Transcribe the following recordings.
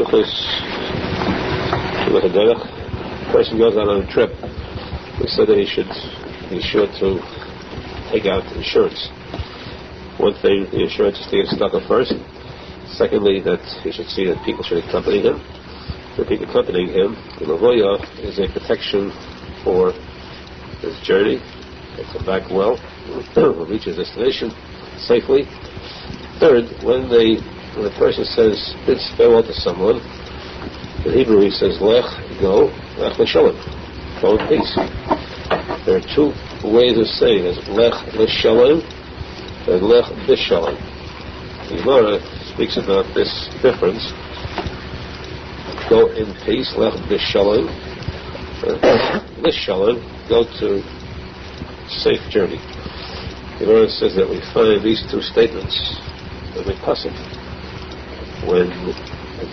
Hilchos Shulchan. A person goes out on a trip. We said that he should be sure to take out insurance. One thing, the insurance is to get stuck at first. Secondly, that he should see that people should accompany him. The people accompanying him, the Lavoya, is a protection for his journey. He'll come back well, will reach his destination safely. Third, when the person bids farewell to someone, in Hebrew he says, Lech, go, Lech l'shalom, go in peace. There are two ways of saying this, Lech l'shalom and Lech b'shalom. The Gemara speaks about this difference. Go in peace, Lech b'shalom, l'shalom, go to safe journey. The Gemara says that we find these two statements in the posek. When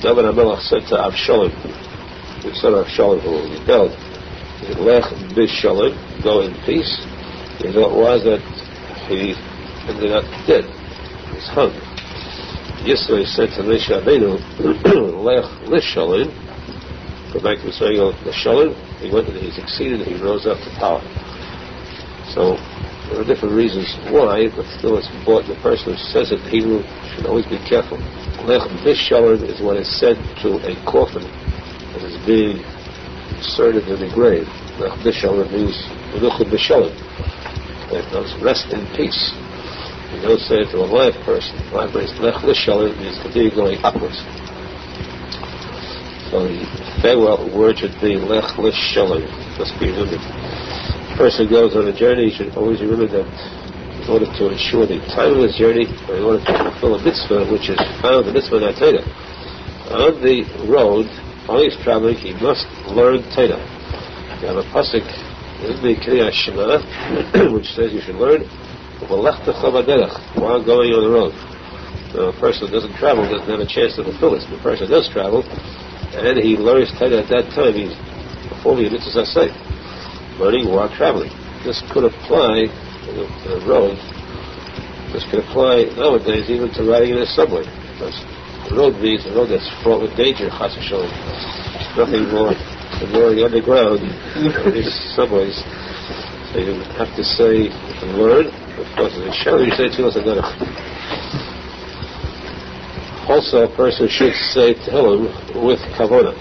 David HaMelech said to Avshalom, the son of Avshalom who rebelled, he said, Lech b'shalom, go in peace. The result was that he ended up dead. He was hung. Yisrael said to Moshe Rabbeinu, Lech l'shalom, go back to Israel l'shalom. He went and he succeeded and he rose up to power. So there are different reasons why, but still it's important. The person who says it in Hebrew should always be careful. Lech b'shalom is what is said to a coffin that is being inserted in the grave. Lech b'shalom means menucha b'shalom. It means rest in peace. You don't say it to a live person. Live person, Lech b'shalom means continue going upwards. So the farewell word should be Lech l'shalom. Must be remembered. The person goes on a journey, he should always remember that in order to ensure the time of his journey, or in order to fulfill a mitzvah, which is found in the mitzvah in Torah, on the road, while he's traveling, he must learn Torah. You have a posek in the Kriyat Shema, which says you should learn while going on the road. Now, a person who doesn't travel doesn't have a chance to fulfill this. If a person does travel, and he learns Torah at that time, he's performing a mitzvah asay, learning while traveling. This could apply in a road. This could apply nowadays even to riding in a subway, because the road means a road that's fraught with danger. Chas v'shalom. Nothing more than going underground in these subways. So you have to say and learn. Of course, in Shema you say tefillas adarach. Also, a person should say tehillim with kavanah.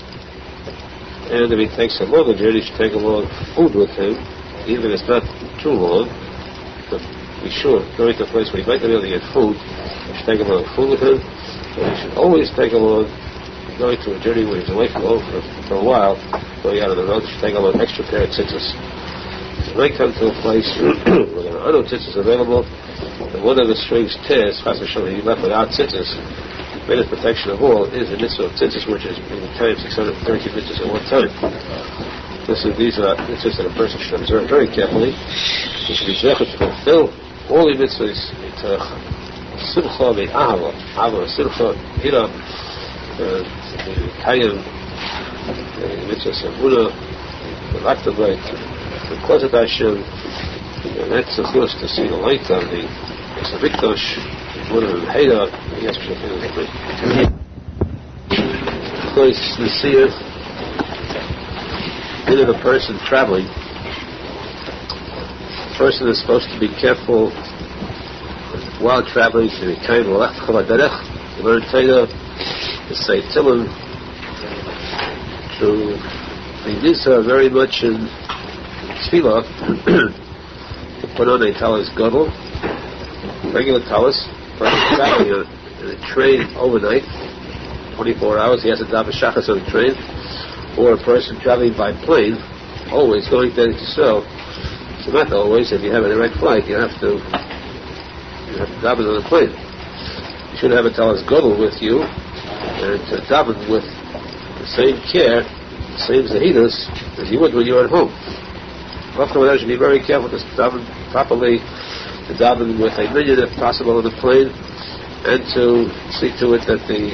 And if he takes a longer journey, he should take along food with him, even if it's not too long. But be sure, going to a place where he might not be able to get food, he should take along food with him. And he should always take along, going to a journey where he's away from home for a while, going out on the road, he should take along an extra pair of tzitzis. He might come to a place where there are no tzitzis available, and one of the strings tears, chas v'shalom, he left without tzitzis. The greatest protection of all is the mitzvah of tzitzis, which is in the time 630 mitzvahs at one time. These are mitzvahs that a person should observe very carefully. He should be zeichet to fulfill all the mitzvahs. Simcha ve'ahava, ahava, simcha, hira, kayim, mitzvahs of Buddha, the Laktabait, the Klozet Hashem, the Netzachus, to see the light on the Mikdash, one of the Hayda, yes, place the seer in a person traveling. The person is supposed to be careful while traveling to be kind of left to learn Torah, to say Tillim, to be nisa very much in tefillah, to put on a talis gadol, regular talis. Person traveling in a train overnight, 24 hours, he has to daven shachas on the train, or a person traveling by plane, always going to Israel. So not always. If you have a direct flight, you have to daven on the plane. You should have a talis gadol with you, and to daven with the same care, the same zahidus as you would when you're at home. You should be very careful to daven properly, to daven with a minyan if possible on the plane, and to see to it that the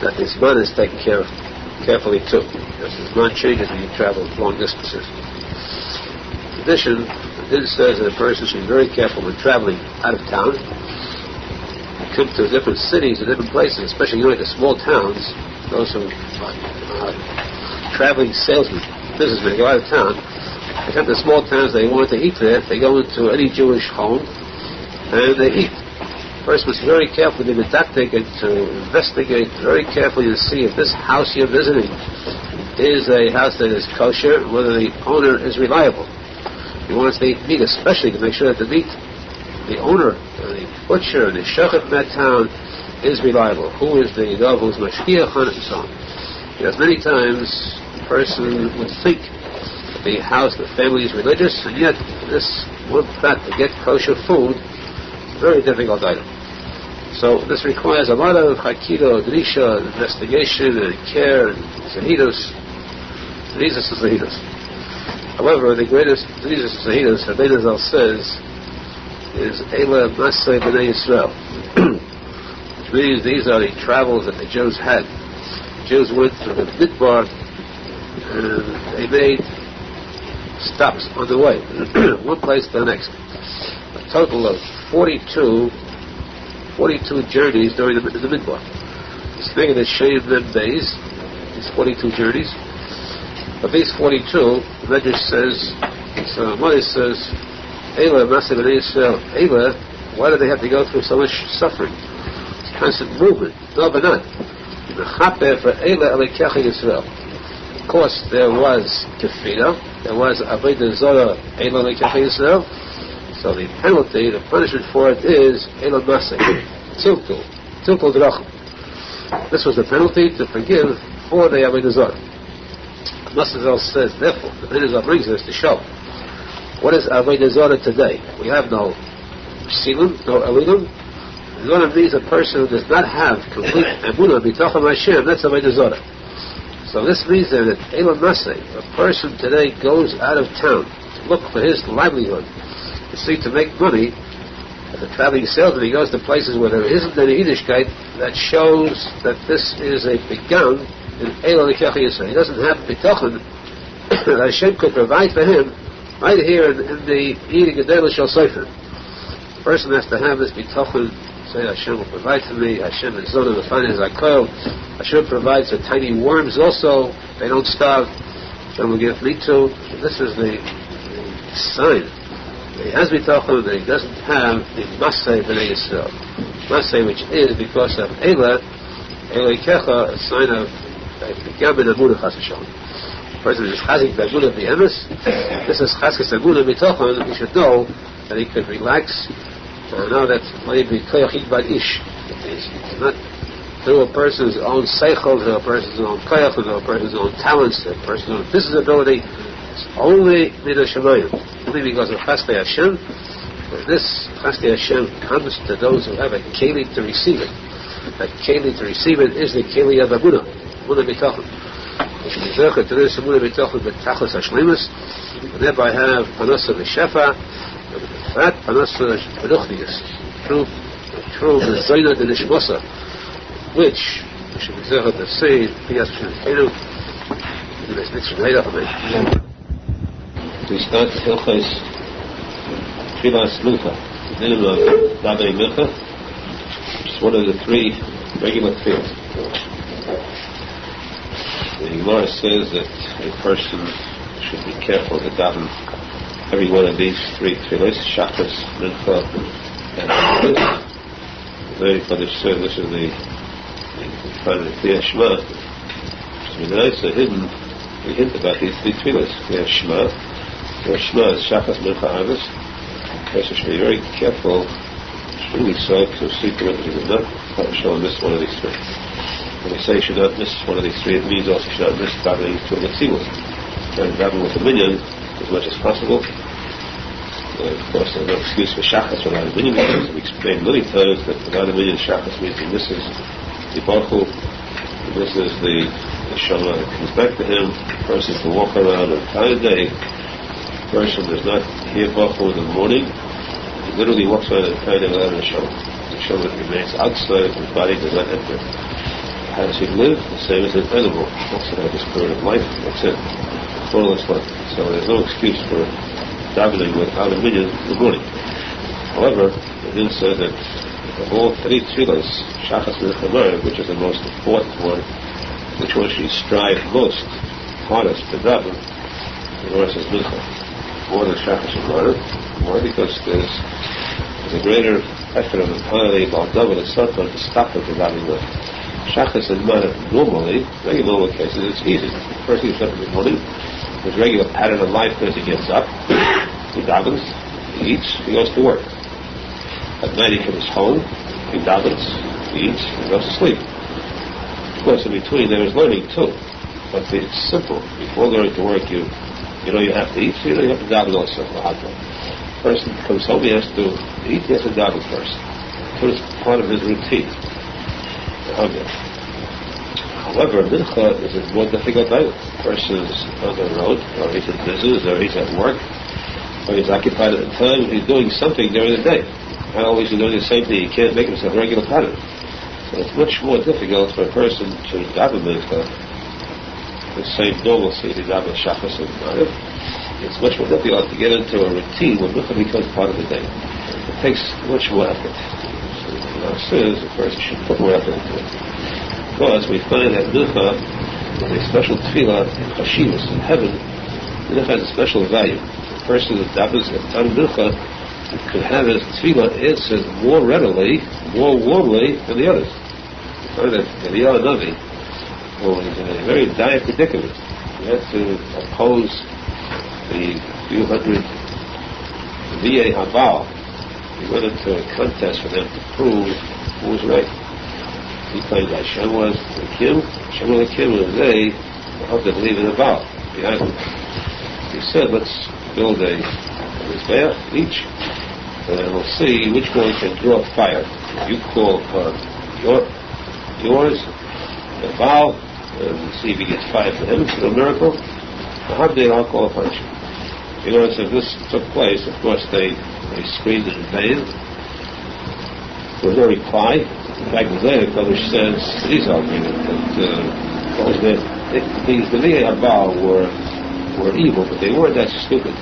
zman is taken care of carefully too, because the zman changes when you travel long distances. In addition, it says that a person should be very careful when traveling out of town, come to different cities and different places, especially the small towns, those who traveling salesmen, businessmen, go out of town, they come to small towns, they want to eat there, they go into any Jewish home and they eat. First, must be very careful to be medactic and to investigate very carefully to see if this house you're visiting is a house that is kosher, whether the owner is reliable. You want to eat meat, especially to make sure that the meat, the owner, the butcher, the shochet in that town is reliable. Who is the dove who's mashkiach on it and so on. Because many times a person would think that the house, the family is religious, and yet this one fact to get kosher food is a very difficult item. So this requires a lot of hakira, drisha, investigation, and care, and zahidus. However, the greatest zahidus, Rabbi Arizal says, is Eila Masay B'nai Yisrael. Which means these are the travels that the Jews had. The Jews went through the Midbar and they made stops on the way, one place to the next. A total of 42 journeys during the Midbar. It's thinking that shaved them days, these 42 journeys. But these 42, the Medrash says, so Moshe says, Eila Masay B'nai Yisrael. Eila, why do they have to go through so much suffering? It's constant movement. No, but not. For Eila Elikecha Yisrael. Of course, there was Kefira, there was Avodah Zorah, Eila Elikecha Yisrael. So the penalty, the punishment for it is Eila Masay, Tiltul Drachim. This was the penalty to forgive for the Avodah Zorah. Arizal says, therefore, the Arizal brings us to show what is Avodah Zorah today. We have no Silim, no Elilim. Zorah means a person who does not have complete Emunah, B'tachon Hashem, that's Avodah Zorah. So this means that Eila Masay, a person today goes out of town to look for his livelihood, to seek to make money. As a traveling salesman, he goes to places where there isn't any Yiddishkeit. That shows that this is a begun in Eila Elikecha Yisrael. He doesn't have B'tachon that Hashem could provide for him right here in the eating a daily shal sefer. The person has to have this B'tachon, say Hashem will provide for me, Hashem is Zonah the finest I call, Hashem provides for tiny worms also, they don't starve, Hashem will give meat to. This is the sign. He has B'tachon, that he doesn't have the Masay B'nai Yisrael. Masay, which is because of Eila Elikecha, a sign of Begam in Amunah Chas v'Shalom. The person who is chazik b'Amunah b'Emes, this is chazkas Amunah b'Tochon. He should know that he could relax and know that maybe koyach yidbad ish. It's not through a person's own seichel, through a person's own koyach, through a person's own talents, through a person's own business ability. It's only min hashemayim, only because of chasdei Hashem. And this chasdei Hashem comes to those who have a keli to receive it. That keli to receive it is the keli of Amunah. Amunah b'Tochon. We should be zochet to this Amunah b'Tochon b'tachlis hashleimus, and thereby have panasa v'shefa, and with that panasa v'duchnius, true mezayna d'nishmosa, which we should be zochet to say, Piyas Shemkeinu, in this mitzvah later. We start Hilchos Tfilas Mincha, the name of Rabbi Mincha, which is one of the three regular tefillos. The Gemara says that a person should be careful to daven every one of these three tefillos, Shachas, Mincha, and Chassidut. Very Kaddish says this is the kind of the Shema. So the nights are hidden. We hint about these three tefillos. We have Shema. The Shema is Shachas, Mincha, Arvis. The person should be very careful, extremely so, to see to it that he does not show and miss one of these three. When we say you should not miss one of these three, it means also you should not miss davening to the tzivos. And davening with the minyan as much as possible. Of course, there's no excuse for shachas without a minyan, because we explained many times that without a minyan, shachas means he misses the baruch, he misses the shama that comes back to him. The person can walk around an entire day. The person does not hear baruch in the morning. He literally walks around an entire day without a shama. The shama remains outside, his body does not enter. How does he live? The same as an animal. Also have the spirit of life. That's it. Total is life. So there's no excuse for davening without a minyan in the morning. However, the din says that of all three tefillas, Shachas Menachem Mendel, which is the most important one, which one should you strive most, hardest to daven, the Lord says Mincha, more than Shachas Menachem Mendel, more because there's a greater effort on the part of the Baal David and Satan to stop it from davening with. Shachas and Menachem normally, very normal cases, it's easy. The first thing you start in the morning, his regular pattern of life is he gets up, he davens, he eats, he goes to work. At night he comes home, he davens, he eats, he goes to sleep. Of course, in between there is learning too, but it's simple. Before going to work, you know you have to eat, so you know you have to daven also. Person comes home, he has to eat, he has to daven first. So it's part of his routine. However, Mincha is a more difficult item. The person is on the road, or he's in business, or he's at work, or he's occupied at the time, he's doing something during the day. Not always doing the same thing. He can't make himself a regular pattern. So it's much more difficult for a person to daven Mincha the same normalcy he daven Shachas and Menachem. It's much more difficult to get into a routine when Mincha becomes part of the day. It takes much more effort. So says the person should put more effort into it. Because we find that Mincha is a special tefillah in Chassidut, in heaven. Mincha has a special value. The person that davens on Mincha could have his tefillah answered more readily, more warmly than the others. We find that Eliyahu Navi was in a very dire predicament. He had to oppose the few hundred VA Habal. He went into a contest for them to prove who was right. He claimed that Hashem was the Kim, Hashem was the Kim, and they helped to believe in the Baal behind him. He said, let's build a Mizbeach each, and we'll see which one can draw fire. You call upon yours, the Baal, and see if he gets fire for him, it's a miracle. I'll call upon you. You notice if this took place, of course they screamed in vain. There was no reply. In fact, the Zayah Kodesh says, Arizal that these Deviyei Habal were evil, but they weren't that stupid.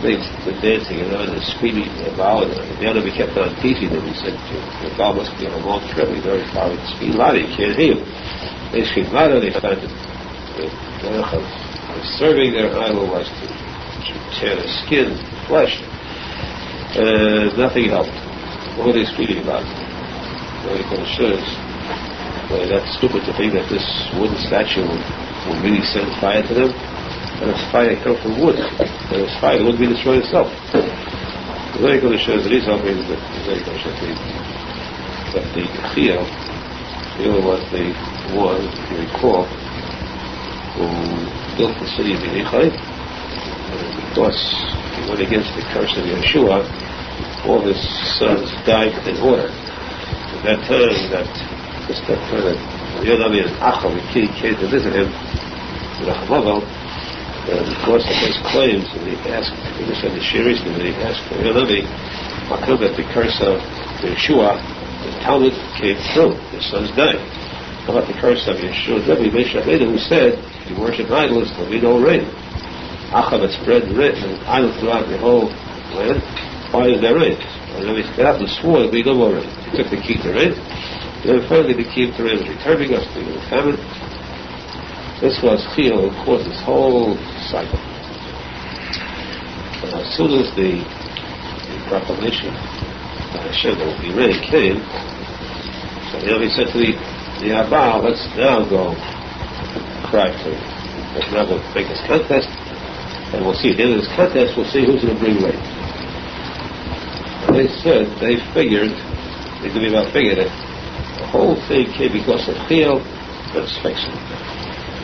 They were dancing around and screaming about, and the enemy kept on teasing them. He said, the Baal must be on a long trip, he's very far, he speak louder, he can't hear you. They screamed louder, they started serving their idol was to tear the skin, flesh, and nothing helped. What are they screaming about? Very conscious. That's stupid to think that this wooden statue would really send fire to them. And if fire comes from wood, and if fire, it wouldn't be destroyed itself. Very conscious. It is obvious that very conscious that the Chiyah, was the one, if you recall, who built the city of Yerichai. Because he went against the curse of Yeshua, all his sons died in order. At that time, that Yonavi and Achav, the king, came to visit him, Menachem, and of course, of his claims, and he asked, he said the Shiris, and he asked Yonavi, how come that the curse of Yeshua, the Talmud, came through? His sons died. How about the curse of Yeshua? Rabbi Nachman, who said, if you worship idols, there'll be no rain. Achav had spread an idol throughout the whole land. Why is there rain? And then he got up and swore there'll be no more rain. He took the key to rain. And then finally the key to rain was returning us to the famine. This was Chiyah who caused this whole cycle. And as soon as the proclamation by Hashem that would be rain came, so he said to the Habal, let's now go cry to him. Let's now go make this contest. And we'll see, at the end of this contest, we'll see who's going to bring rain. And they said, they figured that the whole thing came because of Chiyah, let's fix it.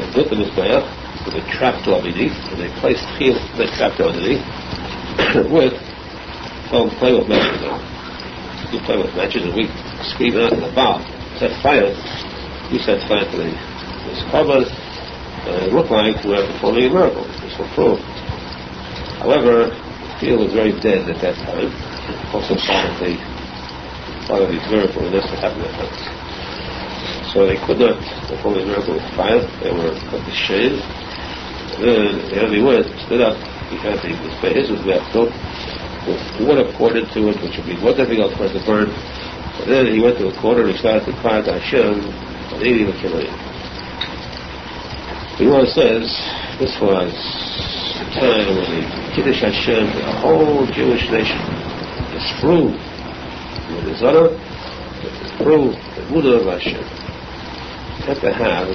They built the Mizbeach with a trapdoor beneath, and they placed Chiyah in the trapdoor underneath, with, play with matches now. You play with matches, and we scream out in the bow, set fire. We set fire to this carbon, and it looked like we were performing a miracle. This will prove. However, the field was very dead at that time. Also part of the miracle, and that's what happened at times. So they could not perform the miracle with fire. They were put to shame. And then the enemy went, stood up. He had his was built. with water poured into it, which would be more difficult for it to burn. And then he went to a corner and he started to cry to Hashem, Alini L'Kilei. The Gemara says this was the time when the Kiddush Hashem, the whole Jewish nation, is proved with his honor, is proved the Buddha of Hashem. You had to have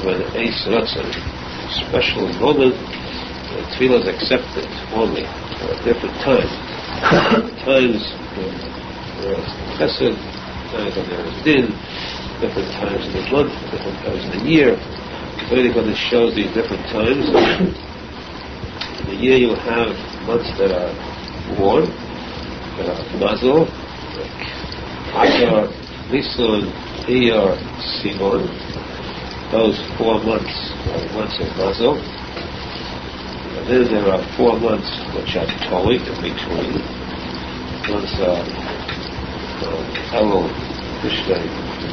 an Eis Ratzon, a special moment when Tefillah is accepted only at a different time. Times when there is Chesed, times when there is Din, different times in the month, different times in the year. So it shows these different times. In the year you have months that are warm, that are mazel, like Adar, Nisan, Iyar, Sivan. Those 4 months are months of mazel. And then there are 4 months which are Toli in between. Months are Elul, Tishrei,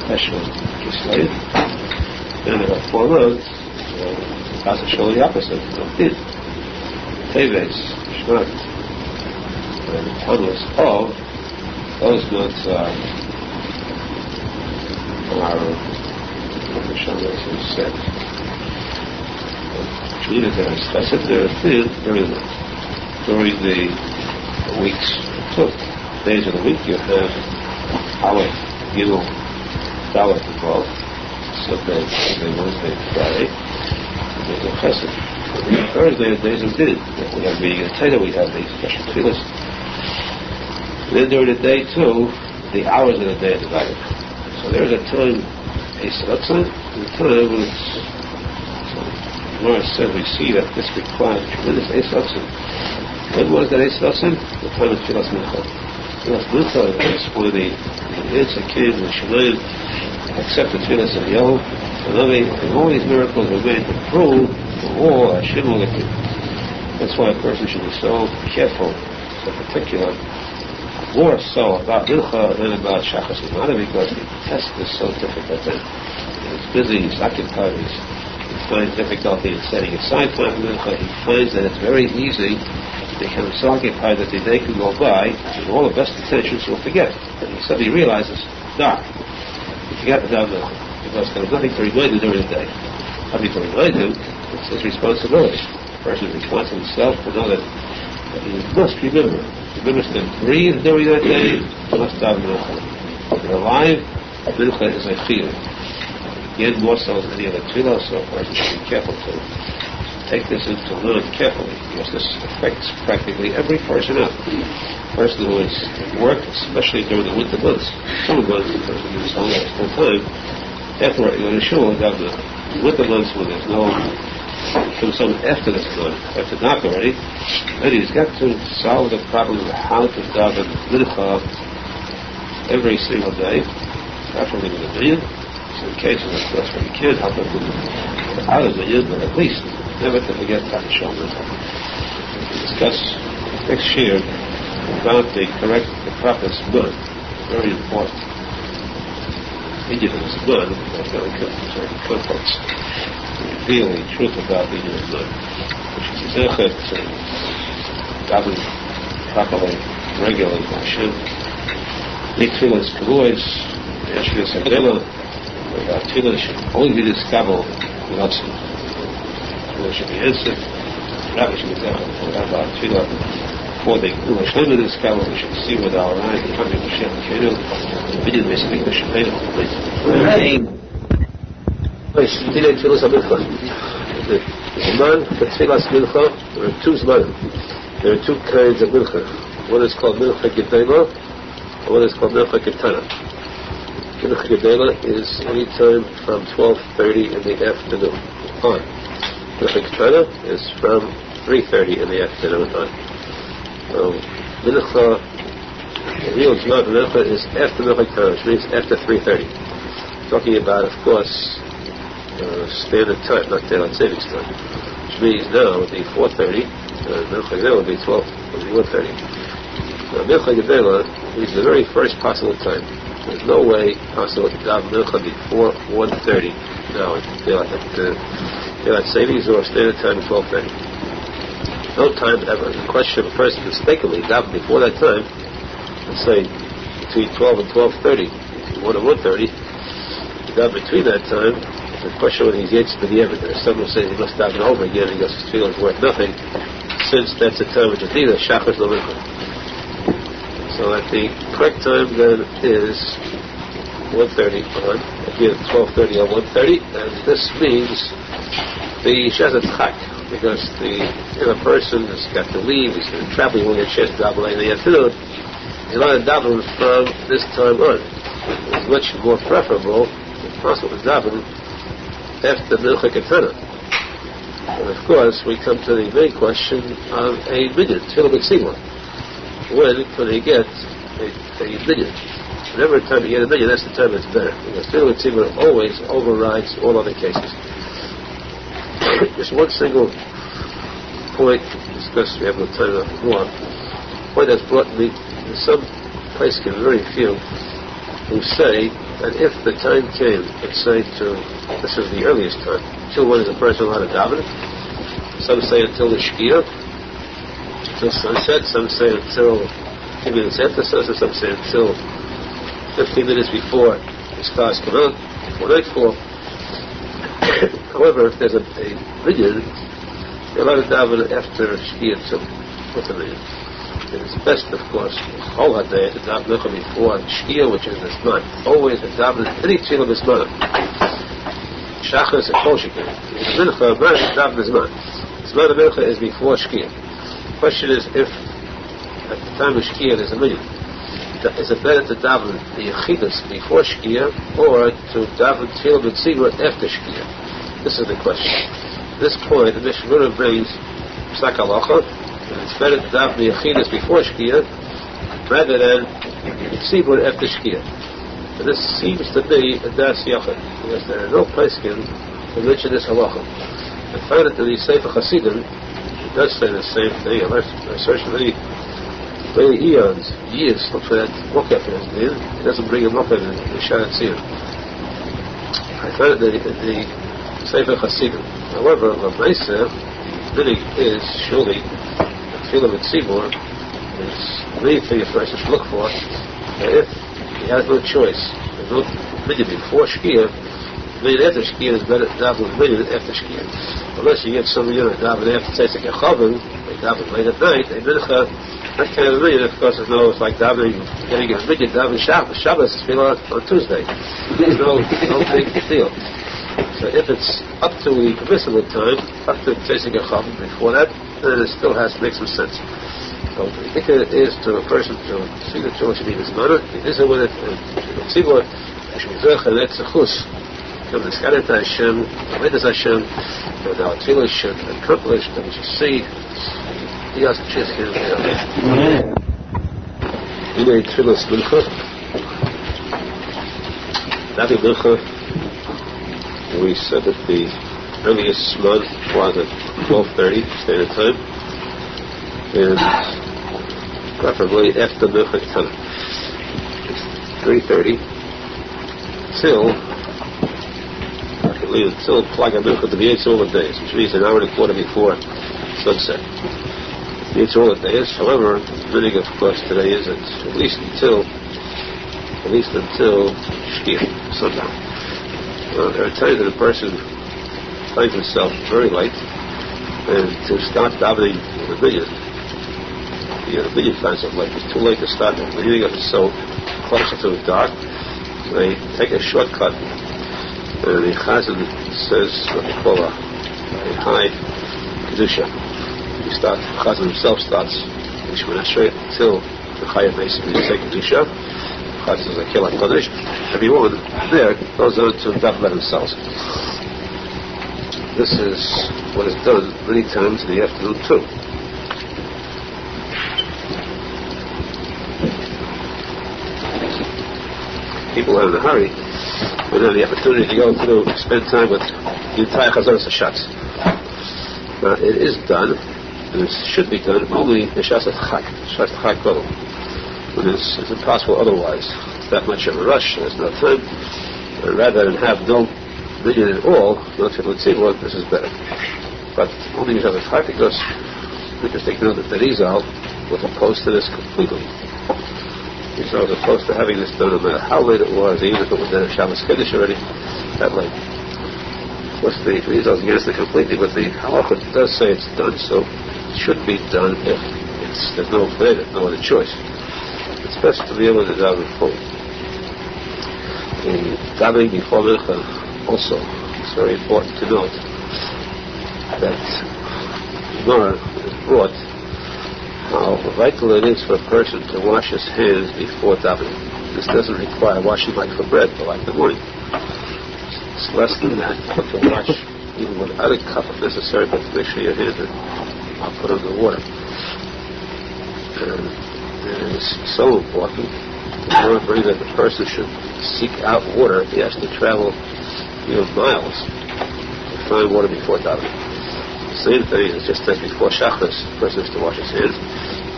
Teshuvah, Kislev. Then there are 4 months, that's actually the opposite, Din, Teves, Shvat, and Tammuz of. Those months are said. Which means there is Chesed, there is Din, during the weeks of days of the week. You have Aleph, Gimel, Dalet involved. Sunday, Wednesday, Friday. There's a Chesed. Thursday are days of Din. We have meeting in Torah, we have these special tefillahs. Then during the day too, the hours of the day are divided. So there's a time, Eis Ratzon, and a time when it's, so Gemara said we see that this requires tremendous Eis Ratzon. When was that Eis Ratzon? The time of Tefillas Mincha. Tefillas Mincha is when the answer came, the Shemayim accepted Tefillas of Yaakov, and all these miracles were made to prove the war Hashem will get. That's why a person should be so careful, so particular, more so about Mincha than about Shachas Imana, because the test is so difficult then. He's busy, he's occupied, he finds difficulty in setting aside time for Mincha. He finds that it's very easy to become so occupied that the day can go by, and all the best intentions will forget. And he suddenly realizes, dark. You forget the Mincha, because there's nothing to remind you during the day. Nothing to remind him, it's his responsibility. The person responsible himself to know that he must remember. He remembers to breathe during that day, he must have Mincha. If you're alive, Mincha is a chiyuv. Again, more so than any other tefillah, so a person should be careful to take this into learn carefully, because this affects practically every person out. A person who is at work, especially during the winter months, summer months, the person is home full time, after you go to shul, have the winter months when there's no, comes some after this time, after dark already, then he's got to solve the problem of how to daven Mincha every single day, preferably with a million. In cases, of course, where you can't help it out of the million, but at least never to forget that Hashem. We discuss next year about the proper Zman, very important. Indian Zman, that's very good in certain context. Reveal the truth about the Indian Zman, which is Zechet, daven properly, regularly, Hashem. Make tefillahs, kavuos, Yeshua Sagdela. Tefillah should only be discovered without sin. Tefillah should be answered. Rabbi should be discovered about Tefillah before the Yerushalmi is discovered. We should see with our eyes the coming of Mashiach Kenu. The video may speak the Shemayim. Tefillah Mincha. The Zman for Tefillah Mincha, there are 2 Zmanim. There are 2 kinds of Mincha. One is called Mincha Gedela, and one is called Mincha Ketana. Mincha Gedela is any time from 12:30 in the afternoon on. Mincha Ketana is from 3:30 in the afternoon on. Mincha, the real Zman of Mincha is after Mincha Ketana, which means after 3:30. Talking about, of course, standard time, not daylight savings time, which means now it would be 4:30, Mincha Gedela would be 1:30. Now Mincha Gedela is the very first possible time. There's no way possible to daven Mincha before 1:30 now at daylight savings or standard time at 12:30. No time ever. The question of a person mistakenly daven before that time, let's say between 12 and 12:30, 1 and 1:30, daven between that time, the question whether he's yet to the evidence. Some will say he must daven over again because his feeling is worth nothing, since that's the time which is neither shachar nor mincha. So that the correct time then is 1:30 on, again 12:30 on 1:30, and this means the shazat chak, because the person has got to leave, he's going to travel, he won't get a chance to daven in the afternoon. He's allowed to daven from this time on. It's much more preferable, if possible, to daven after mincha ketana. And of course, we come to the main question of a minyan, tefillah b'tzibur. When can he get a minyan? Whenever time you get a minyan, that's the time it's better, because tefillah b'tzibur always overrides all other cases. Just one single point to discuss, we have no time enough more. Point that's brought me in some place, very few, who say that if the time came, let's say this is the earliest time, till when is a person allowed to daven? Some say until the shkia, until sunset, some say until 15 minutes after sunset, some say until 15 minutes before the stars come out, before nightfall. However, if there's a minyan, you're allowed to daven after shkia too. What's a minyan? It's best, of course, whole day to daven before shkia, which is this month. Always to daven any tefillah this month. Shachar is a posek. Mincha, daven this month. This month of mincha is before shkia. The question is, if at the time of shkia there's a minyan, is it better to daven the yechidus before shkia or to daven tefillah b'tzibur after shkia? This is the question. At this point, the Mishnah brings psak halacha, and it's better to daven the yechidus before shkia rather than tzibur after shkia. And this seems to be a das yachid, because there are no poskim to mention this halacha. I find that the Sefer Chassidut does say the same thing. I searched many eons, years, look for that book after his name. It doesn't bring him up in the Shad Tzir. I found it in the Sefer Chassidut. However, what I say, really is surely the tefillah b'tzibur is the main thing a person should look for. And if he has no choice, there's no minyan before shkia, minyan after shkia is better to daven minyan after shkia. Unless you get somebody to daven after tzadik and chavruta, they daven late at night, a mincha, that kind of minyan, of course, it's like davening, getting a minyan, daven Shabbos is on Tuesday. There's no big deal. So if it's up to the permissible time, up to tzadik and chavruta before that, then it still has to make some sense. So the idea is to a person to see the Torah should be his mother, he is with it, and tzibur, should be zech and etzachus, come to scatter to Hashem, the to Hashem, and our tefillah should accomplish, that we should see, he has to choose him. We made tefillah mincha, Navi mincha, we said that the earliest month was at 12:30 standard time, and preferably after mincha ketana. It's 3:30 till plag mincha to be all the days, which means an hour and a quarter before sunset. It's all the days. However, the meaning, of course, today is at least until shkia, sundown. There are times that a person finds himself very late, and to start davening the minyan, the minyan finds himself late. It's too late to start the minyan because it's so closer to the dark. They take a shortcut, and the Chazan says what they call a high kedusha. Chazan himself starts straight until the Chayah basically takes kedusha. Chazan says a kilat kodesh. Everyone there goes on to daven by themselves. This is what is done many times in the afternoon too. People are in a hurry, but have the opportunity to go through, spend time with the entire Chazaras Hashatz. Now, it is done, and it should be done only in Shasat Chak Kodel. When it's impossible otherwise. It's that much of a rush, there's no time. And rather than have no minyan at all, no tefillah tzibur, this is better. But only in Shasat Chak, because interesting to know that the Arizal was opposed to this completely. Arizal was opposed to having this done no matter how late it was, even if it was done at Shabbos Kiddush already, that late. Of course, the Arizal is against it completely, but the Halacha does say it's done, so it should be done if there's no other choice. It's best to be able to daven fully. The davening before Mincha also, it's very important to note that Gemara is brought how vital it is for a person to wash his hands before davening. This doesn't require washing like for bread, but like the morning. It's less than that. You can wash even without a cup if necessary, but to make sure your hands are put under water. And it's so important. The Gemara that the person should seek out water if he has to travel miles to find water before davening. The same thing is just as before Shachris, the person has to wash his hands.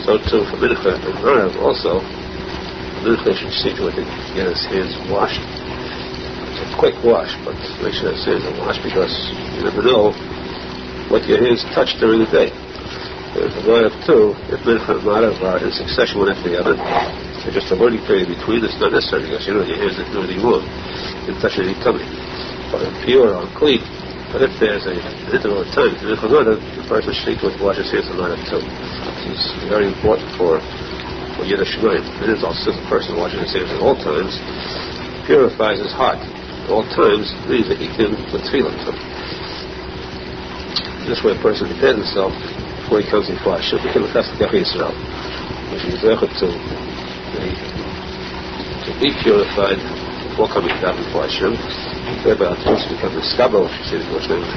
So too for Mincha and Rav also, Mincha should see to it to get his hands washed. It's a quick wash, but make sure his hands are washed because you never know what your hands touch during the day. If the Rav too, if Mincha and Rav are in succession one after the other, so just a learning period between, it's not necessary because your hands didn't do anything wrong. You didn't touch any tummy. But pure or clean. But if there's an interval of time, the person should need to wash his hands on that too. This is very important for Yerushalmi. It is also the person washing his hands at all times purifies his heart. At all times means that he can put tefillah to. This way a person prepares himself before he comes before Hashem. He can look after Israel, which is to be purified before coming down before Hashem. About once we become the skabel, she says, what's name of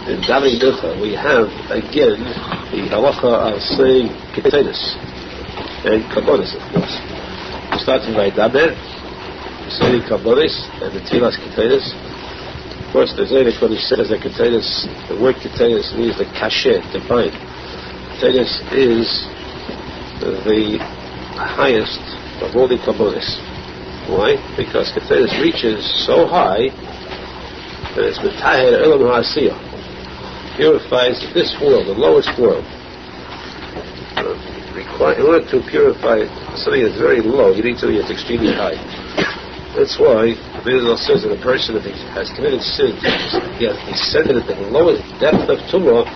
in davening Mincha, we have again the halacha of saying kitaynis and kabbanis, of course. We're starting by daber, saying kabbanis and the tilas kitaynis. Of course, the Zaynik when he says that kitaynis, the word kitaynis means the kasher, the bind. Kitaynis is the highest of all the kabbanis. Why? Because Ketaynis reaches so high that it's metaher elam ha'asiyah, purifies this world, the lowest world. In order to purify something that's very low, you need something that's extremely high. That's why Arizal says that a person, if he has committed sin, he has descended at the lowest depth of tumah,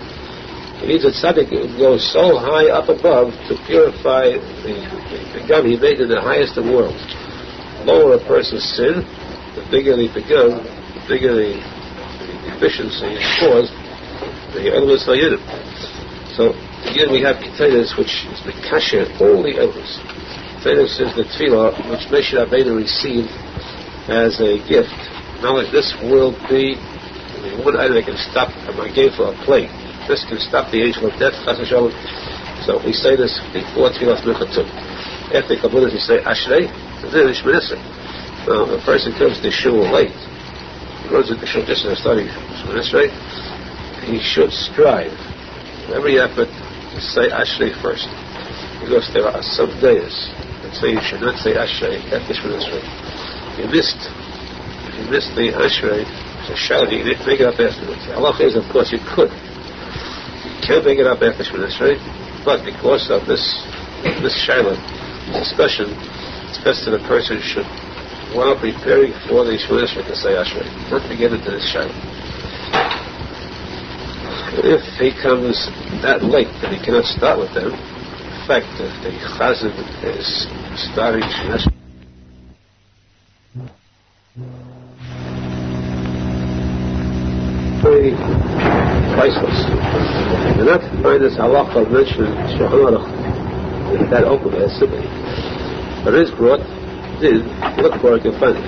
he needs a tzadik who goes so high up above to purify the gum he made in the highest of worlds. The lower a person's sin, the bigger the gum, the bigger the deficiency is caused, the elements are in him. So again we have Ketaynis, which is the kasher, all the elements. Ketaynis is the tefillah which Moshe Rabbeinu received as a gift. Not like this world be one item that can stop a game for a plague. This can stop the angel of death, chas v'shalom. So we say this before Tfilas Mincha too. After Kabbalah we say Ashrei, and then Shemini Esrei. Now, if a person comes to shul late, he runs into shul just as starting Shemini Esrei, he should strive every effort to say Ashrei first. Because there are some days that say you should not say Ashrei after Shemini Esrei. If you missed the Ashrei, it's a shout, you didn't make it up afterwards. The halacha is, of course, you could. Can't make it up after Shemini Esrei, but because of this shaila discussion, it's best that a person should, while preparing for the Shemini Esrei, to say Ashrei, not to get into this shaila. If he comes that late that he cannot start with them, in fact, if the chazan is starting Shemini Esrei, very priceless. You're not to find this halacha mentioned in Shulchan with that open as simply. But it is brought in, look for it, you'll find it.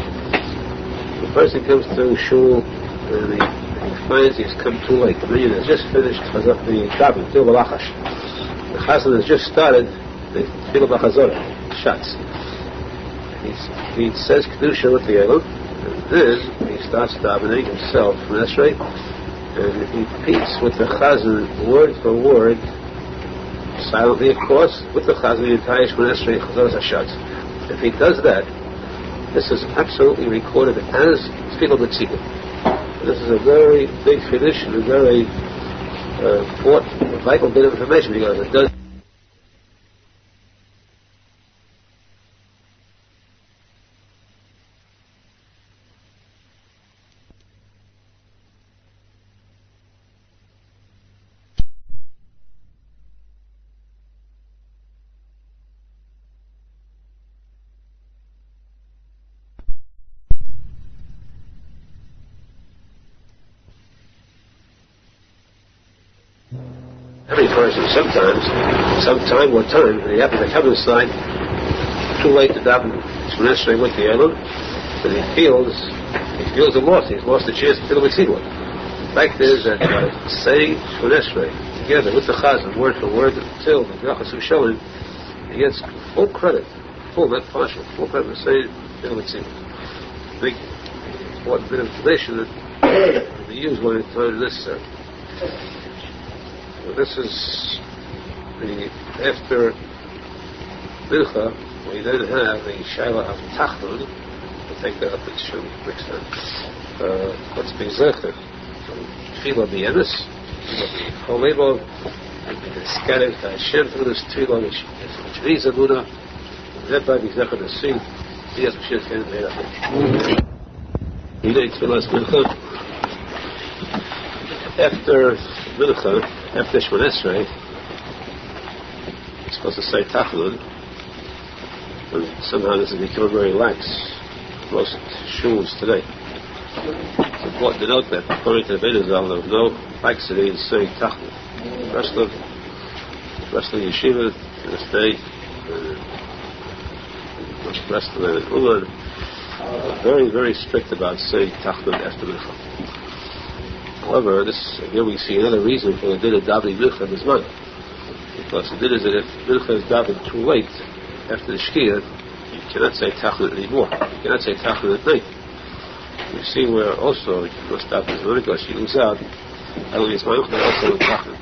The person comes to shul and he finds he's come too late. The minyan has just finished the daven, til balachash. The chazan has just started the til bachazorah, shots. He says kedusha with the elam, and then he starts davening himself from Esrei. And he repeats with the chazan word for word, silently of course, with the chazan the entire Shemini Esrei Chazoras Hashatz. If he does that, this is absolutely recorded as tefillah b'tzibur. This is a very big tradition, a very important, vital bit of information, because it does. Every person, sometime or time, when he happens to come inside, too late to daven Shmoneh Esrei with the Elul, but he feels a loss. He's lost the chance to fill the tzibur. The fact is that by saying Shmoneh Esrei together with the Chazan, word for word, until the Yaakov showing, he gets full credit, not partial, full credit for saying fill the tzibur. Big, important bit of information that will be used when it's time necessary. So this is after Mincha, we then have the Shaila of Tachnun. We'll take that up in Shul next time. Let's be Zecher. Tefillah B'Yenis, Tefillah B'Cholebov, and be scattered to Hashem through this Tefillah, which needs a Munah, and thereby be Zecher to see the Yaz Mashiach Ken Meirach. We need Tefillah Mincha. After Mincha, after Shmoneh Esrei, it's supposed to say Tachnun, and somehow this has become very lax. Most shuls today. It's important to note that according to the Arizal, there was no laxity in saying Tachnun. Breslov Yeshiva to this day, Breslov and Ulan, are very, very strict about saying Tachnun after Mincha. However, here we see another reason for the din of davening Mincha Bizman. Because the din is that if Mincha is davened too late after the Shkia, you cannot say Tachnun anymore. You cannot say Tachnun at night. We see where also you must daven Bizman because you lose out. Also with Tachnun.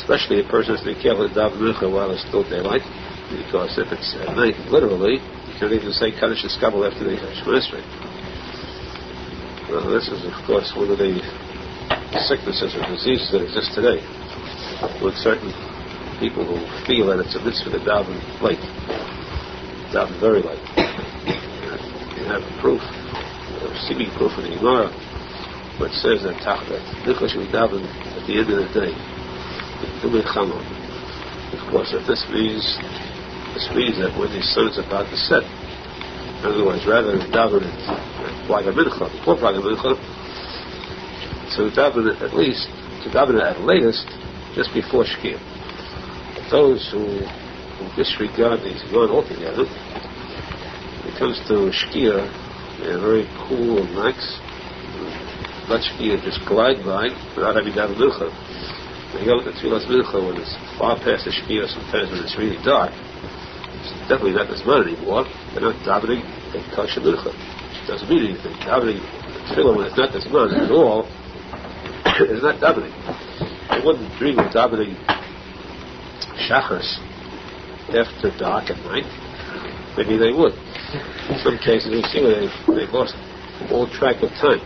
Especially a person has to be careful to daven Mincha while it's still daylight, because if it's at night, literally, you can even say Kaddish Eskabel after the Shmoneh Esrei. Well, this is, of course, one of the sicknesses or diseases that exist today, with certain people who feel that it's a mitzvah to daven late, daven very late. You have proof, seeming proof in the Gemara, where it says that Mincha should be daven at the end of the day. Of course, if this means that when the sun is about to set, in other words, rather than daven it Praga Mincha, before Praga Mincha, to daven it at latest, just before Shkia. Those who disregard these going altogether, when it comes to Shkia, they're very cool and lax. Let Shkia just glide by without having daven Mincha. When you go to Tfilas Mincha when it's far past the Shkia, sometimes when it's really dark, it's definitely not this man anymore. They're not davening in Kasha Mincha. It doesn't mean anything. Davening Tefillah when it's not this man at all is not davening. They wouldn't dream of davening Shachars after dark at night. Maybe they would. In some cases we see where they've lost all track of time.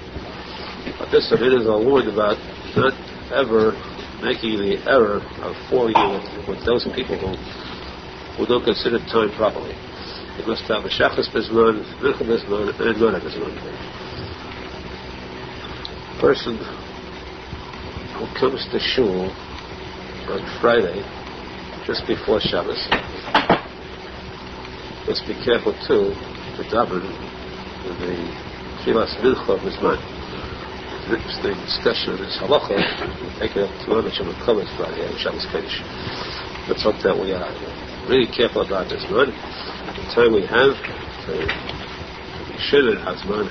But this is a warned about not ever making the error of falling in with those people who don't consider time properly. They must have a Shachas Bizman, Mincha Bizman, and Menachem Bizman. Person who comes to Shul on Friday, just before Shabbos, must be careful too to daven in the Tfilas Mincha Bizman. An interesting discussion of this Halacha. We'll take it up to Menachem Mendel Schneerson on Shabbos Kodesh. Let's hope that we are really careful about this man. The time we have to be shidden Hazman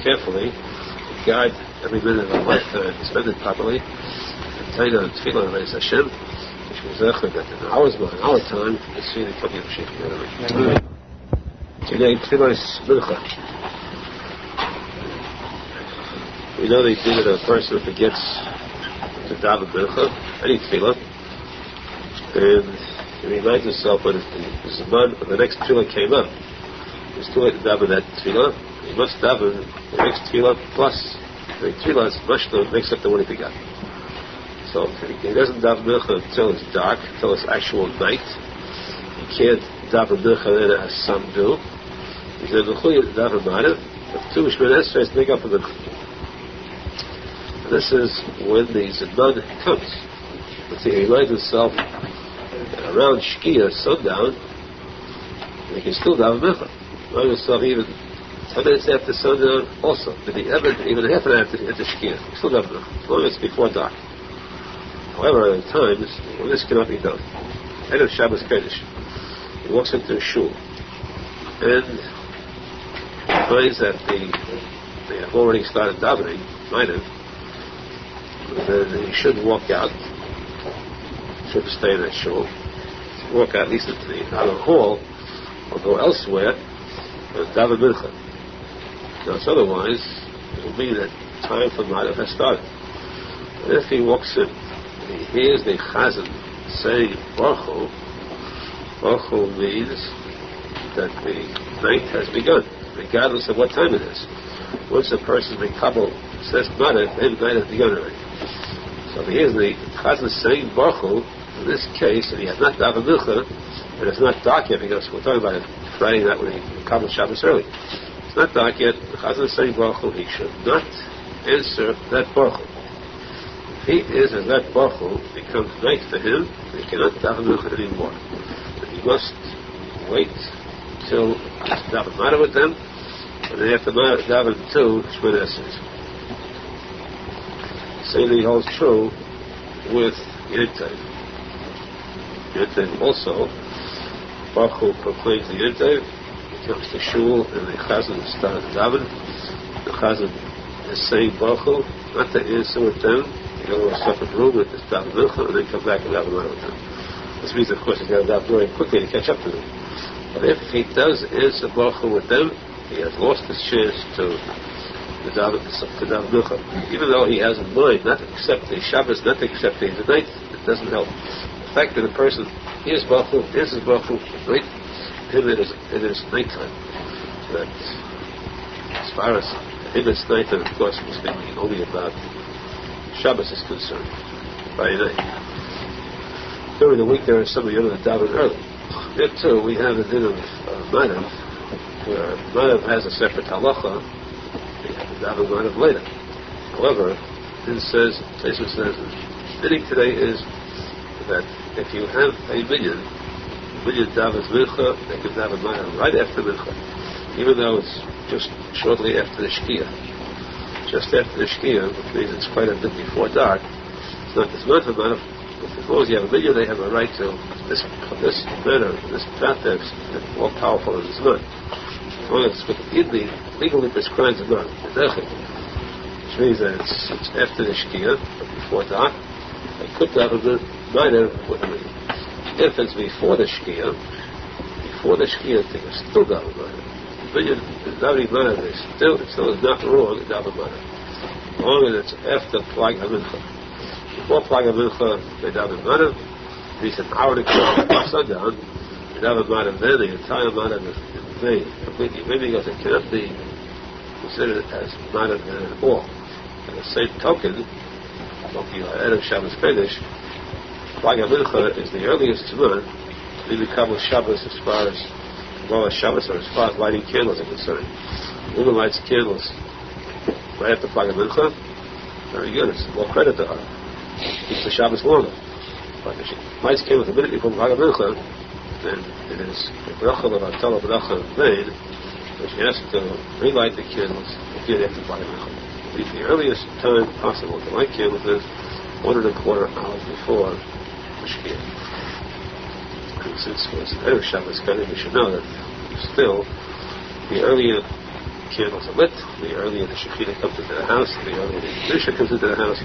carefully, to guide every minute of our lifetime, spend it properly, and Taina and Tefillah and Reis Hashem, which was Zecher that in our time, to see the Tefillah of Mashiach. Today, Tefillah is Mincha. We know they do that a person forgets to daven Mincha, any Tefillah, and he reminds himself when the next tefillah came up. It's too late to daven that tefillah. He must daven the next tefillah plus The tefillah is much makes up the one he begot. So he doesn't daven mincha until it's dark, until it's actual night. He can't daven mincha then as some do. He said, daven ma'ariv. The two Shemini Esrei make up for the. And this is when the Zidman comes. Let's see, he lights himself around Shkia, sundown, and he can still daven mincha. Light himself even 10 minutes after sundown, also. But even half an hour after Shkia, he still daven mincha, as long as it's before dark. However, at times, when this cannot be done, end of Shabbos Kodesh, he walks into a shul, and finds that they have already started davening, might have, then he should walk out, shouldn't stay in that shul, walk out at least into the outer hall, or go elsewhere, and daven mincha. Now, otherwise, it will mean that time for Ma'ariv has started. And if he walks in, and he hears the Chazan saying Baruch Hu means that the night has begun, regardless of what time it is. Once a person Kabul says Ma'ariv, then the night has begun already. So if he hears the Chazan saying Baruch Hu, in this case, and he has not daven mincha, and it's not dark yet, because we're talking about it Friday night when he Kabul Shabbos early. It's not dark yet, the Chazan is saying Baruch Hu, he should not answer that Baruch Hu. If he is as that Baruch Hu becomes night for him, he cannot daven mincha anymore. But he must wait till daven ma'ariv with them, and then after daven two Shemini Esrei. Same thing holds true with Yentei. Yentei also, Baruch Hu proclaims the Yentei, he comes to shul, and the Chazan starts daven. The Chazan is saying Baruch Hu, not to answer with them, you go to a separate room with this daven mincha, and then come back and daven ma'ariv with them. This means, of course, he's got to daven very quickly to catch up to them. But if he does answer Baruch Hu with them, he has lost his chance to daven mincha. Even though he has in mind not to accept the Shabbos, not to accept the night, it doesn't help. The fact that a person hears Baruch Hu, answers Baruch Hu, right? Him it is nighttime. That as far as him it's nighttime, of course, we're speaking only about Shabbos is concerned. By night. During the week there are some of the other that daven early. There too, we have a din of Ma'ariv, where Ma'ariv has a separate halacha, we have to daven Ma'ariv later. However, it says, Teshuva says, the meaning today is that if you have a minyan davens mincha, they can daven Ma'ariv right after mincha, even though it's just shortly after the Shkia. Just after the Shkia, which means it's quite a bit before dark. It's not this month of Ma'ariv. As long as you have a minyan, they have a right to this matter, this path that's more powerful than this man. As long as it's within the legally prescribed amount, which means that it's after the Shkia, but before dark. They could have a minor with a minyan. If it's before the Shkia, they can still daven minor. The minyan is not even minor, it still is not wrong to daven minor. As long as it's after Plag HaMincha. Before Plag HaMincha, they daven Ma'ariv. At least an hour to sundown, they daven Ma'ariv then, the entire Ma'ariv is in vain, completely vain, because it cannot be considered as Ma'ariv at all. And the same token, Erev Shabbos Kodesh, Plag HaMincha is the earliest Zman to be Kabul Shabbos as far as Shabbos, or as far as lighting candles are concerned. Woman lights candles right after Plag HaMincha. Very good, it's more credit to her. Keeps the Shabbos longer. But if she lights candles a minute before Plag HaMincha, then it is the bracha of Atala bracha vain, but she has to relight the candles again after Plag HaMincha. The earliest time possible to light candles is 1.25 hours before the Shkia. And since it's Erev Shabbos Kodesh, we should know that still, the earlier candles are lit, the earlier the Shekhinah comes into the house, the earlier the Kedusha comes into the house,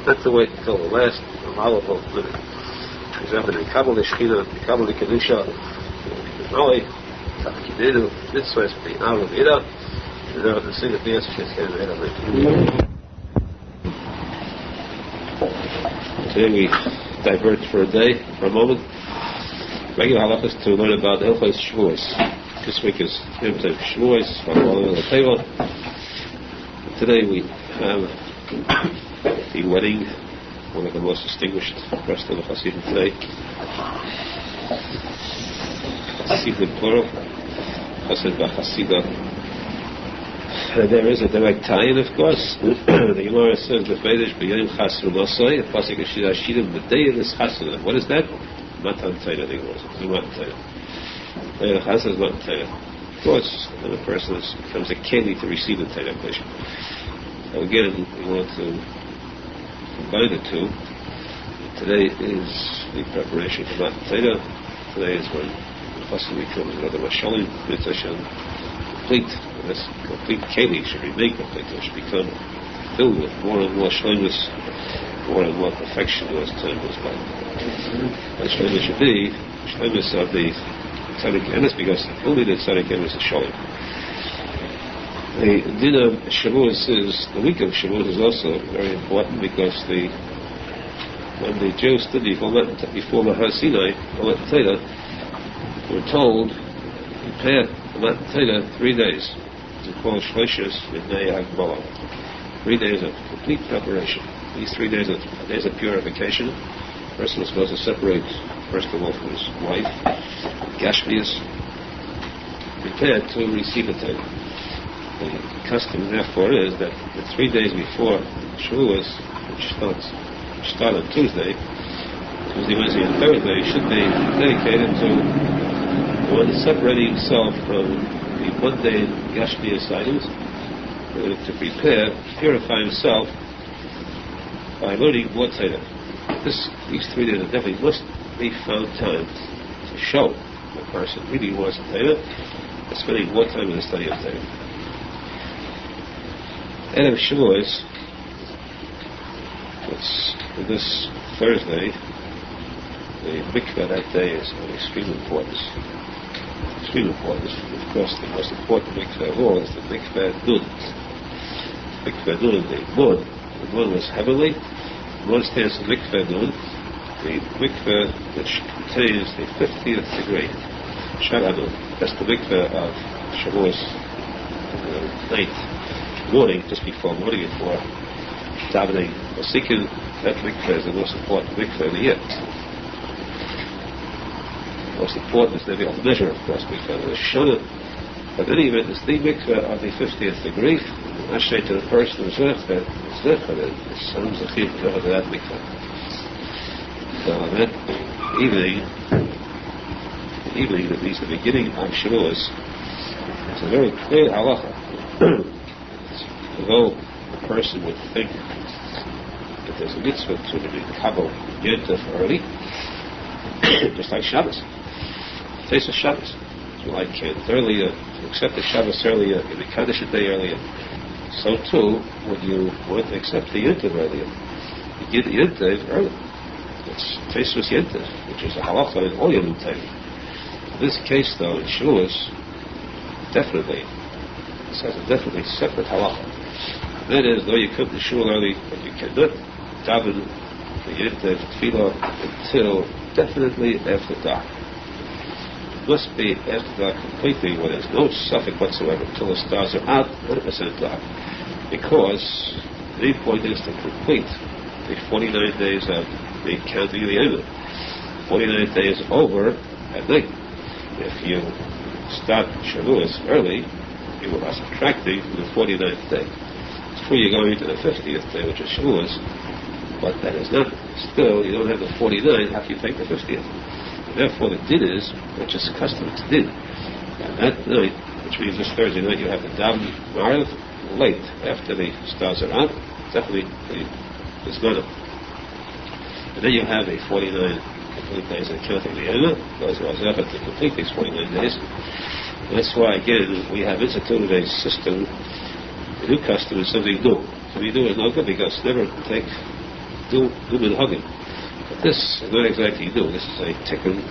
not to wait until the last allowable minute. For example, in Kabul the Shekhinah, in Kabul the Kedusha, the Mali, Tafkidedu, Mitzvahs, the Aruch Zohar, the sing of the answer is Today we divert for a day, for a moment. Regular halacha is to learn about the Hilchos Shavuos. This week is Yom Tov Shavuos, following on the table. Today we have the wedding, one of the most distinguished rest of the Chassidut today. Chassidut plural, Chassid v'Chassida. There is a direct tie-in, of course. The Gemara says the Vedish b'yayim chas rumasoi, a posek ashirim b'dei is chasana. What is that? Matan Torah, the Gemara says. Matan Torah. The chas is Matan Torah. Of course, when a person becomes a keli to receive the Torah. So again, we want to combine the two. Today is the preparation for Matan Torah. Today is when the pasuk becomes another mashalim, mitzvah complete. This complete keli should be made complete. It should become filled with more and more shlemus, more and more perfection as time goes by. And shlemus should be shlemus of the tzadik emes, because only the tzadik emes is shalom. The din of Shavuos is, the week of Shavuos is also very important, because when the Jews stood before Har Sinai, Matan Torah, were told, prepare Matan Torah 3 days. It's called Shloshis Midnei Hagbala. 3 days of complete preparation. These 3 days are days of purification. The person was supposed to separate, first of all, from his wife, Gashmias, prepared to receive the Torah. The custom, therefore, is that the 3 days before Shavuos, which start on Tuesday, Wednesday, and Thursday, should be dedicated to one separating himself from the mundane Gashmias items, to prepare, purify himself by learning more Torah. These 3 days definitely must be found time to show the person really wants Torah, and spending more time in the study of Torah. Erev Shavuos, this Thursday, the mikveh that day is of extreme importance. Extreme importance. Of course, the most important mikveh of all is the mikveh nun. Mikveh nun, the mun was heavenly. The mun stands for mikveh nun, the mikveh which contains the 50th degree. Sharanun. That's the mikveh of Shavuos, night, morning, just before davening or seeking. That mikveh is the most important mikveh of the year. Most important is the measure, of course, mikveh of the Shana. But in any event, it's the mikveh of the 50th degree. I say to the person who's left that it's some zechir to go to that mikveh. So that evening, that means the beginning of Shavuos, it's a very clear halacha. Although the person would think that there's a mitzvah to be kabo yentef early, just like Shabbos. Taste of Shabbos. You like it earlier, you accept the Shabbos earlier, you Mekadesh a day earlier. So too, when you want to accept the Yontif earlier, you get the Yontif early. It's Teshuva Yontif, which is a halacha in all Yom Tov. In this case, though, in Shavuos, definitely, this has a definitely separate halacha. That is, though you come to shul early, but you cannot daven the Yontif tefillah until definitely after dark. It must be after dark completely, where there's no suffix whatsoever, until the stars are out, 100% dark. Because the point is to complete the 49 days of the counting of the Yom. 49 days over at night. If you start Shavuos early, you are subtracting from the 49th day. It's true you're going to the 50th day, which is Shavuos, but that is not, still, you don't have the 49 after you take the 50th. And therefore, the din is, which is custom to din. And that night, which means this Thursday night, you have the daven ma'ariv late, after the stars are out, definitely the zmanah. And then you have a 49 complete days of counting the Yom, those who are effort to complete these 49 days. And that's why, again, we have instituted a system. The new custom is something new. Something new is not good, because never take do minhagim. But this is not exactly new. This is a tikkun,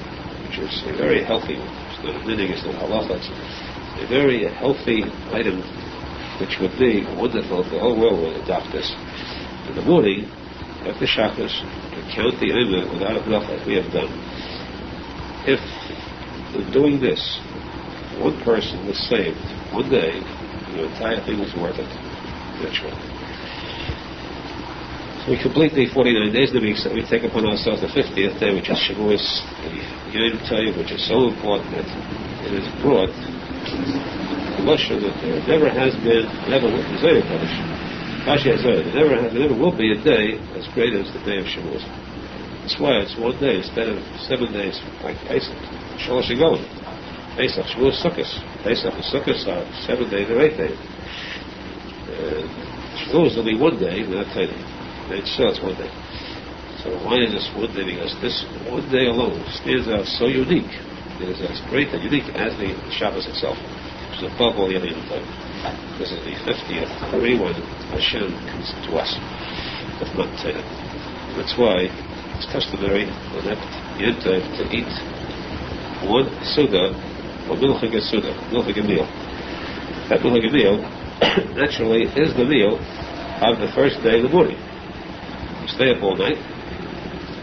which is a very healthy one. It's not a minhag, it's not halacha. It's a very healthy item, which would be wonderful if the whole world would adopt this. In the morning, after Shabbos, to count the Yom without a bracha, as we have done. If in doing this, one person was saved one day, the entire thing was worth it, naturally. We complete the 49 days of the week, so we take upon ourselves the 50th day, which is Shavuos, the Yom Tov, which is so important that it is brought to Moshe that there never has been, never will be, there never will be a day as great as the day of Shavuos. That's why it's one day instead of 7 days like Pesach. Shalosh Yigolim. Pesach, Shavuos, Sukkot. Pesach and Sukkot are 7 days or 8 days. Shavuos will be 1 day, not 10 days. It's 1 day. So why is this 1 day? Because this 1 day alone stands out so unique. It is as great and unique as the Shabbos itself, which is above all the other Yom Tov. This is the 50th day when Hashem comes to us. That's not 10. That's why it's customary on that Yom Tov to eat 1 Suda or milchig meal. That milchig meal naturally is the meal of the first day of the morning. You stay up all night.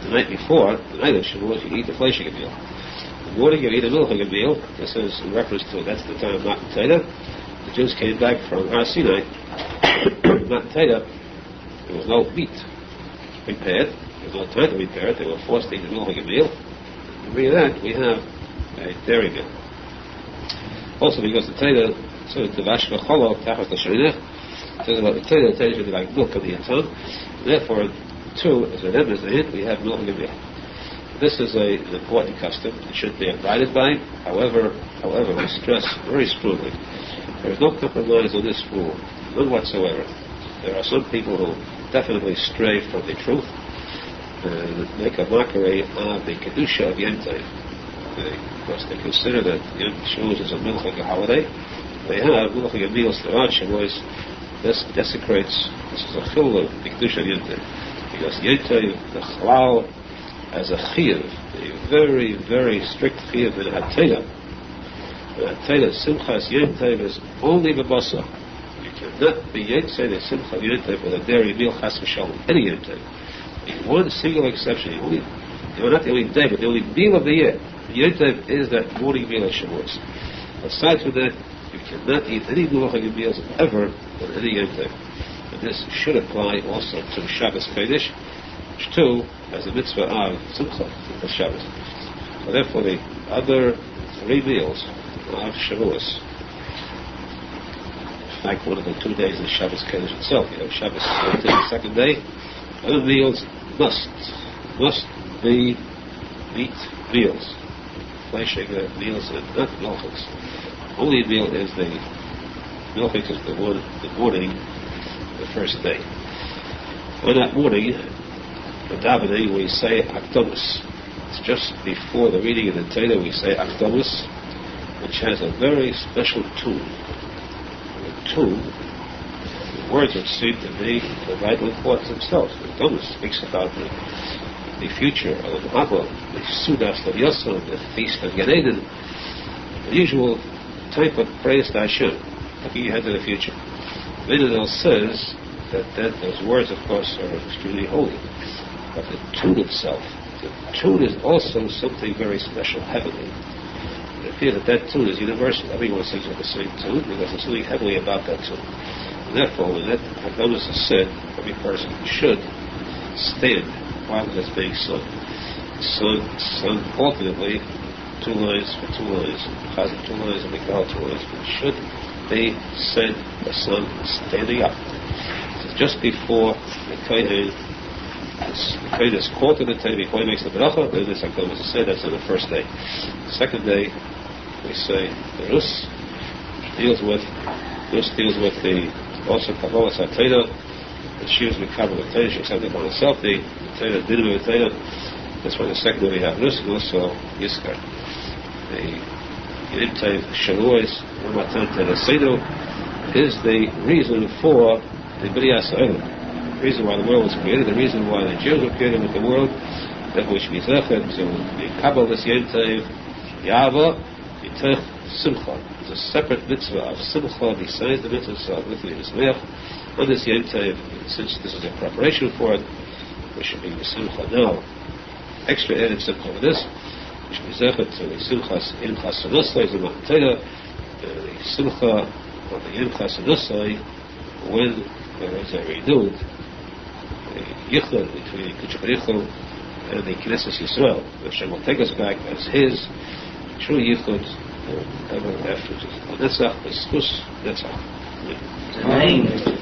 The night before, the night of Shavuot, you eat the fleshig meal. The morning you eat a milchig meal. This is in reference to, that's the time of Matan Torah. The Jews came back from Har Sinai. Matan Torah, there was no meat prepared. There was no time to prepare it. They were forced to eat the milchig meal. And with that, we have a dairy meal. Also, because the Torah says the Vash v'cholo tachas l'sherinech, says about the Torah should be like milk of the Yatzon. Therefore, 2, as a rem, as a hint, we have milchig meal. This is an important custom. It should be abided by. However, we stress very strongly, there is no compromise on this rule, none whatsoever. There are some people who definitely stray from the truth and make a mockery of the kedusha of Yom Tov. Because they consider that Yom Shavuos is a milchig holiday. They have milchig meals throughout Shavuos. This desecrates. This is a chilul of the kedusha of Yom Tov. Because Yom Tov, the chalal, as a chiyuv, a very, very strict chiyuv in Hataylah. The simchas Yom Tov is only the basa. You cannot be Yom Tov, the simcha of Yom Tov with a dairy meal chas v'shalom. Any Yom Tov. One single exception. You're not the only day, but the only meal of the year. Yom Tov is that morning meal of Shavuos. Aside from that, you cannot eat any milchig meals ever on any Yom Tov. And this should apply also to Shabbos Kodesh, which too has a mitzvah of simcha of Shabbos. So therefore, the other 3 meals of Shavuos, in fact, one of the 2 days is Shabbos Kodesh itself. You have Shabbos the 2nd day. Other meals must be meat meals, fleshig meals, and not milchigs. Only meal is the milchig is the morning, the first day. On that morning, the davening, we say akdamus. It's just before the reading of the Torah. We say akdamus, which has a very special tune. The tune, the words which seem to be the vital importance themselves. Akdamus speaks about the future of the Haba, the Sudas of Yosef, the feast of Gan Eden, the usual type of praise to Hashem, looking ahead to the future. Menachem says that those words, of course, are extremely holy. But the tune itself, the tune is also something very special, heavenly. It appears that tune is universal. Everyone sings with the same tune because there's something heavenly about that tune. And therefore, when that Hakadosh is said, every person should stand while it is being sung. Sung alternately, 2 lines for 2 lines, Chazan 2 lines, and Mikdal 2 lines. But it should be said, the sun standing up. So just before the Kohen is called to the Torah, before he makes the bracha, then this Hakadosh is said. That's on the first day. The second day, we say the Rus, deals with the also Kabbalah Satayna. The she was Mikabel the Torah, she accepted upon herself the Torah, Dinim of the Torah. That's why the second day we have Rus, and also Yizkar. The Yom Tov Shavuos, Matan Torah Seder, is the reason for the B'riyas Ha'olam. The reason why the world was created, the reason why the Jews were created with the world, that we should be zechet to the Kabbalah this Yom Tov, Yava, Yitech, Simcha. It's a separate mitzvah of Simcha besides the mitzvah of Lifnei Mizbeach. On this Yom Tov, since this is a preparation for it, we should be the Simcha now. Extra added Simcha for this, we should be zechet to the Simchas Imchas Anusai, the Matan Torah, the Simcha of the Imchas Anusai, when there is a renewed yichud between Kiddush Barichu and the Knesset Yisrael. Hashem will take us back as His true yichud ever after. Netzach, Eskus, Netzach. Amen.